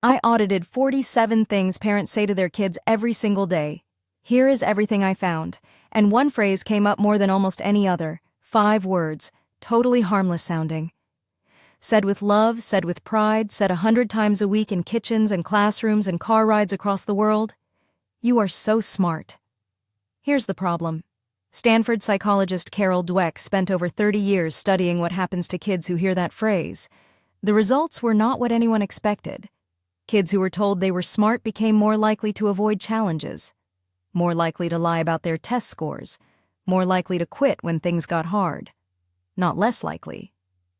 I audited 47 things parents say to their kids every single day. Here is everything I found. And one phrase came up more than almost any other. 5 words, totally harmless sounding. Said with love, said with pride, said 100 times a week in kitchens and classrooms and car rides across the world. You are so smart. Here's the problem. Stanford psychologist Carol Dweck spent over 30 years studying what happens to kids who hear that phrase. The results were not what anyone expected. Kids who were told they were smart became more likely to avoid challenges, more likely to lie about their test scores, more likely to quit when things got hard. Not less likely.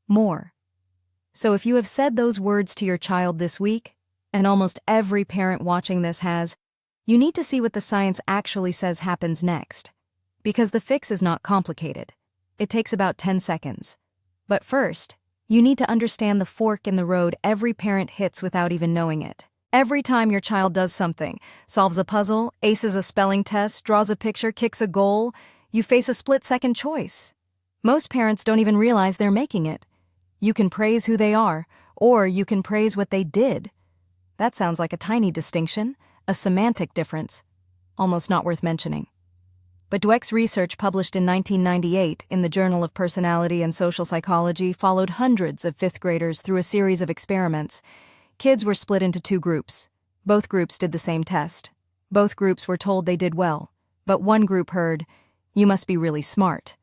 More. So if you have said those words to your child this week, and almost every parent watching this has, you need to see what the science actually says happens next. Because the fix is not complicated. It takes about 10 seconds. But first, you need to understand the fork in the road every parent hits without even knowing it. Every time your child does something, solves a puzzle, aces a spelling test, draws a picture, kicks a goal, you face a split-second choice. Most parents don't even realize they're making it. You can praise who they are, or you can praise what they did. That sounds like a tiny distinction, a semantic difference, almost not worth mentioning. But Dweck's research published in 1998 in the Journal of Personality and Social Psychology followed hundreds of 5th graders through a series of experiments. Kids were split into 2 groups. Both groups did the same test. Both groups were told they did well, but one group heard, "You must be really smart."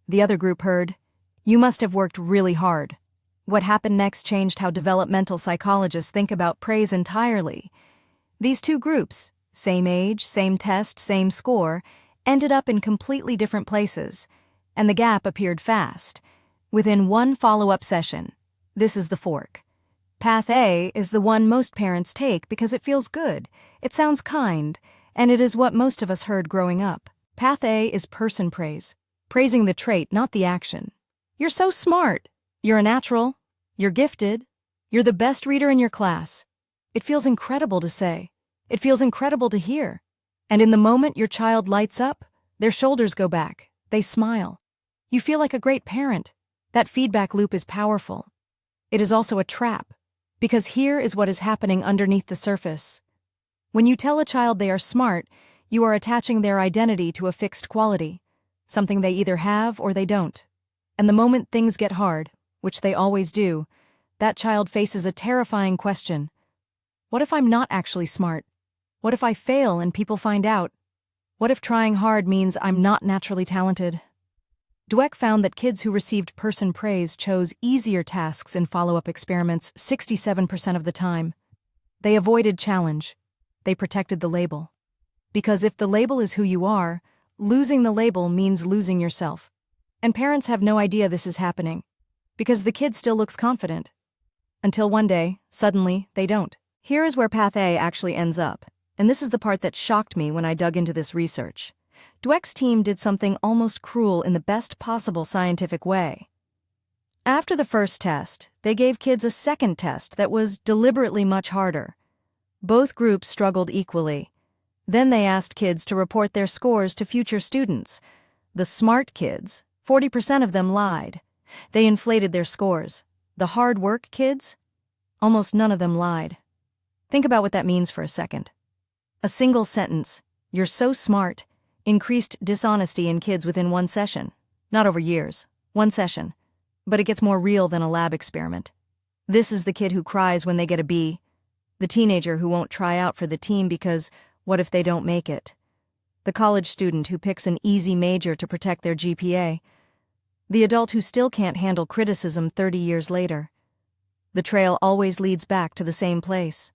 The other group heard, "You must have worked really hard." What happened next changed how developmental psychologists think about praise entirely. These 2 groups, same age, same test, same score, ended up in completely different places, and the gap appeared fast. Within one follow-up session. This is the fork. Path A is the one most parents take because it feels good, it sounds kind, and it is what most of us heard growing up. Path A is person praise, praising the trait, not the action. You're so smart. You're a natural. You're gifted. You're the best reader in your class. It feels incredible to say. It feels incredible to hear. And in the moment your child lights up, their shoulders go back, they smile. You feel like a great parent. That feedback loop is powerful. It is also a trap, because here is what is happening underneath the surface. When you tell a child they are smart, you are attaching their identity to a fixed quality, something they either have or they don't. And the moment things get hard, which they always do, that child faces a terrifying question. What if I'm not actually smart? What if I fail and people find out? What if trying hard means I'm not naturally talented? Dweck found that kids who received person praise chose easier tasks in follow-up experiments 67% of the time. They avoided challenge. They protected the label. Because if the label is who you are, losing the label means losing yourself. And parents have no idea this is happening, because the kid still looks confident. Until one day, suddenly, they don't. Here is where Path A actually ends up. And this is the part that shocked me when I dug into this research. Dweck's team did something almost cruel in the best possible scientific way. After the first test, they gave kids a second test that was deliberately much harder. Both groups struggled equally. Then they asked kids to report their scores to future students. The smart kids, 40% of them lied. They inflated their scores. The hard work kids, almost none of them lied. Think about what that means for a second. A single sentence, "You're so smart," increased dishonesty in kids within one session. Not over years, one session. But it gets more real than a lab experiment. This is the kid who cries when they get a B. The teenager who won't try out for the team because what if they don't make it? The college student who picks an easy major to protect their GPA. The adult who still can't handle criticism 30 years later. The trail always leads back to the same place.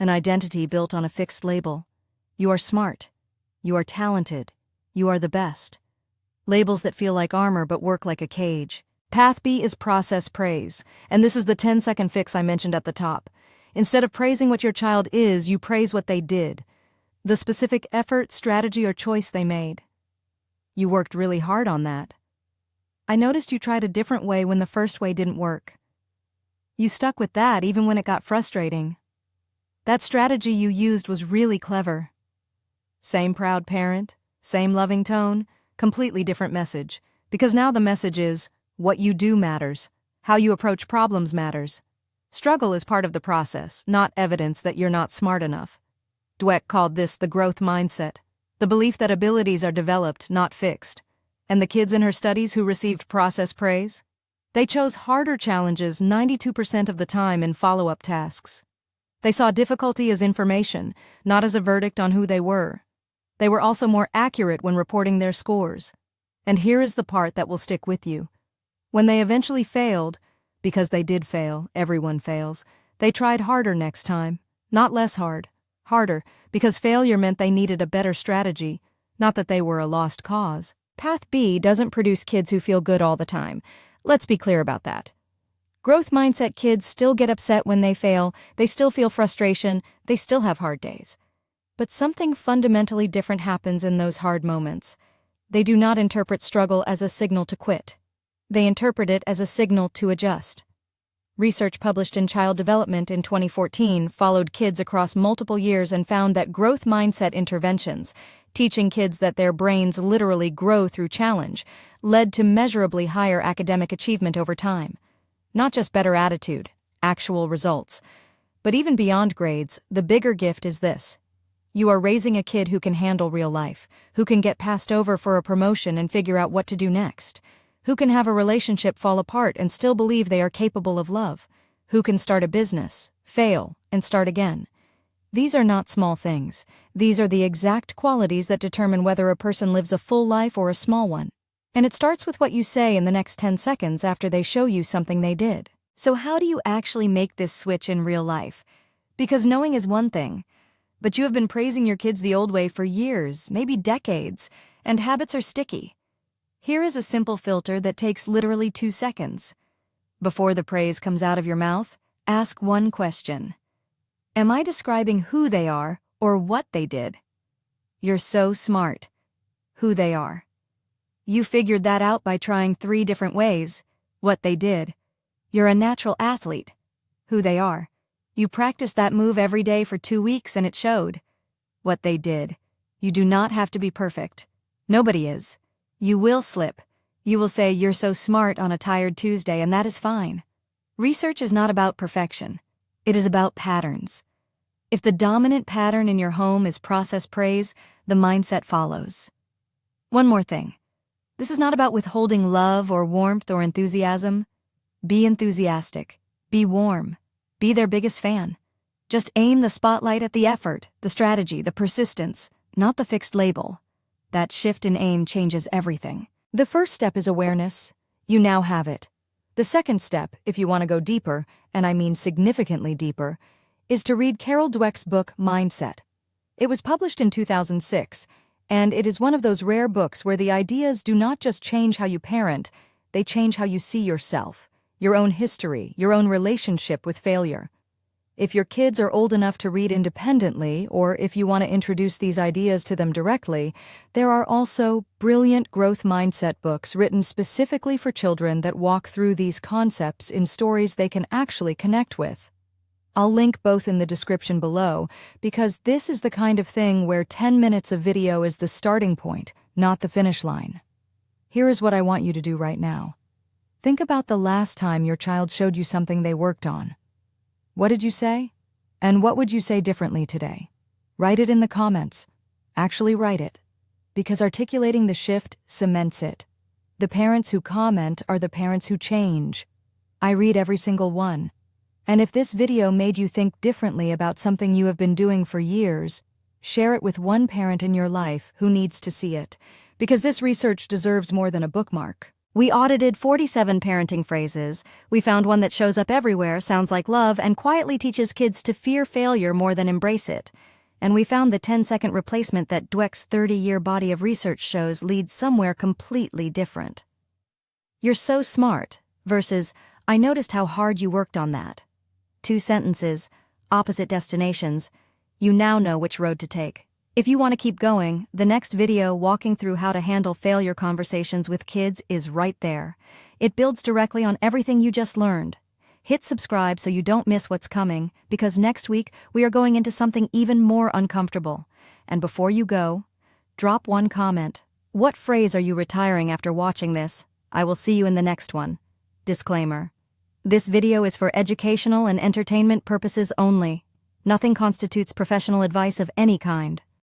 An identity built on a fixed label. You are smart. You are talented. You are the best. Labels that feel like armor but work like a cage. Path B is process praise, and this is the 10-second fix I mentioned at the top. Instead of praising what your child is, you praise what they did. The specific effort, strategy, or choice they made. You worked really hard on that. I noticed you tried a different way when the first way didn't work. You stuck with that even when it got frustrating. That strategy you used was really clever. Same proud parent, same loving tone, completely different message. Because now the message is, what you do matters. How you approach problems matters. Struggle is part of the process, not evidence that you're not smart enough. Dweck called this the growth mindset, the belief that abilities are developed, not fixed. And the kids in her studies who received process praise? They chose harder challenges 92% of the time in follow-up tasks. They saw difficulty as information, not as a verdict on who they were. They were also more accurate when reporting their scores. And here is the part that will stick with you. When they eventually failed, because they did fail, everyone fails, they tried harder next time, not less hard. Harder, because failure meant they needed a better strategy, not that they were a lost cause. Path B doesn't produce kids who feel good all the time. Let's be clear about that. Growth mindset kids still get upset when they fail, they still feel frustration, they still have hard days. But something fundamentally different happens in those hard moments. They do not interpret struggle as a signal to quit. They interpret it as a signal to adjust. Research published in Child Development in 2014 followed kids across multiple years and found that growth mindset interventions, teaching kids that their brains literally grow through challenge, led to measurably higher academic achievement over time. Not just better attitude, actual results. But even beyond grades, the bigger gift is this. You are raising a kid who can handle real life, who can get passed over for a promotion and figure out what to do next, who can have a relationship fall apart and still believe they are capable of love, who can start a business, fail, and start again. These are not small things. These are the exact qualities that determine whether a person lives a full life or a small one. And it starts with what you say in the next 10 seconds after they show you something they did. So how do you actually make this switch in real life? Because knowing is one thing, but you have been praising your kids the old way for years, maybe decades, and habits are sticky. Here is a simple filter that takes literally 2 seconds. Before the praise comes out of your mouth, ask one question. Am I describing who they are or what they did? You're so smart. Who they are. You figured that out by trying 3 different ways. What they did. You're a natural athlete. Who they are. You practiced that move every day for 2 weeks and it showed. What they did. You do not have to be perfect. Nobody is. You will slip. You will say you're so smart on a tired Tuesday, and that is fine. Research is not about perfection. It is about patterns. If the dominant pattern in your home is process praise, the mindset follows. One more thing. This is not about withholding love or warmth or enthusiasm. Be enthusiastic. Be warm. Be their biggest fan. Just aim the spotlight at the effort, the strategy, the persistence, not the fixed label. That shift in aim changes everything. The first step is awareness. You now have it. The second step, if you want to go deeper, and I mean significantly deeper, is to read Carol Dweck's book, Mindset. It was published in 2006, and it is one of those rare books where the ideas do not just change how you parent, they change how you see yourself, your own history, your own relationship with failure. If your kids are old enough to read independently, or if you want to introduce these ideas to them directly, there are also brilliant growth mindset books written specifically for children that walk through these concepts in stories they can actually connect with. I'll link both in the description below, because this is the kind of thing where 10 minutes of video is the starting point, not the finish line. Here is what I want you to do right now. Think about the last time your child showed you something they worked on. What did you say? And what would you say differently today? Write it in the comments. Actually write it. Because articulating the shift cements it. The parents who comment are the parents who change. I read every single one. And if this video made you think differently about something you have been doing for years, share it with one parent in your life who needs to see it. Because this research deserves more than a bookmark. We audited 47 parenting phrases. We found one that shows up everywhere, sounds like love, and quietly teaches kids to fear failure more than embrace it. And we found the 10-second replacement that Dweck's 30-year body of research shows leads somewhere completely different. You're so smart versus, I noticed how hard you worked on that. 2 sentences, opposite destinations. You now know which road to take. If you want to keep going, the next video walking through how to handle failure conversations with kids is right there. It builds directly on everything you just learned. Hit subscribe so you don't miss what's coming, because next week we are going into something even more uncomfortable. And before you go, drop one comment. What phrase are you retiring after watching this? I will see you in the next one. Disclaimer. This video is for educational and entertainment purposes only. Nothing constitutes professional advice of any kind.